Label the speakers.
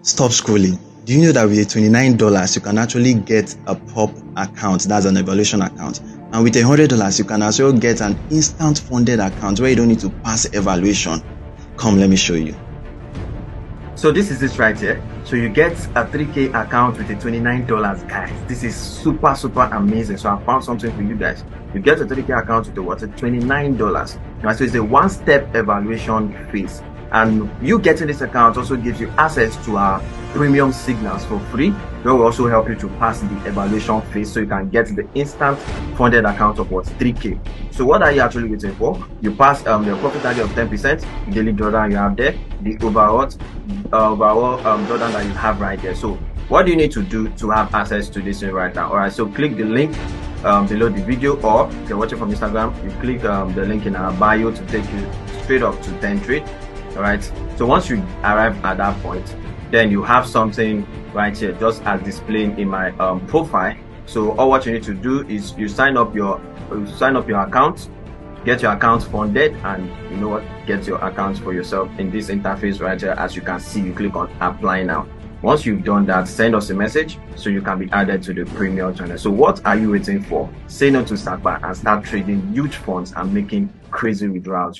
Speaker 1: Stop scrolling. Do you know that with $29 you can actually get a pop account, that's an evaluation account, and with $100 you can also get an instant funded account where you don't need to pass evaluation. Come, let me show you.
Speaker 2: So this is it right here. So you get a 3K account with a $29, guys. This is super amazing. So I found something for you guys. You get a 3K account with a $29. Right, so it's a one-step evaluation phase. And you getting this account also gives you access to our premium signals for free. That will also help you to pass the evaluation phase, so you can get the instant funded account of 3K. So what are you actually waiting for? You pass the profit target of 10%, daily drawdown you have there, the overall drawdown that you have right there. So what do you need to do to have access to this right now? All right, so click the link below the video, or if you're watching from Instagram, you click the link in our bio to take you straight up to 10 trade. All right, so once you arrive at that point, then you have something right here just as displayed in my profile. So all what you need to do is you sign up your account, get your account funded, and you know what, get your account for yourself in this interface right here. As you can see, you click on apply now. Once you've done that, send us a message so you can be added to the premium channel. So what are you waiting for? Say no to Sakpa and start trading huge funds and making crazy withdrawals.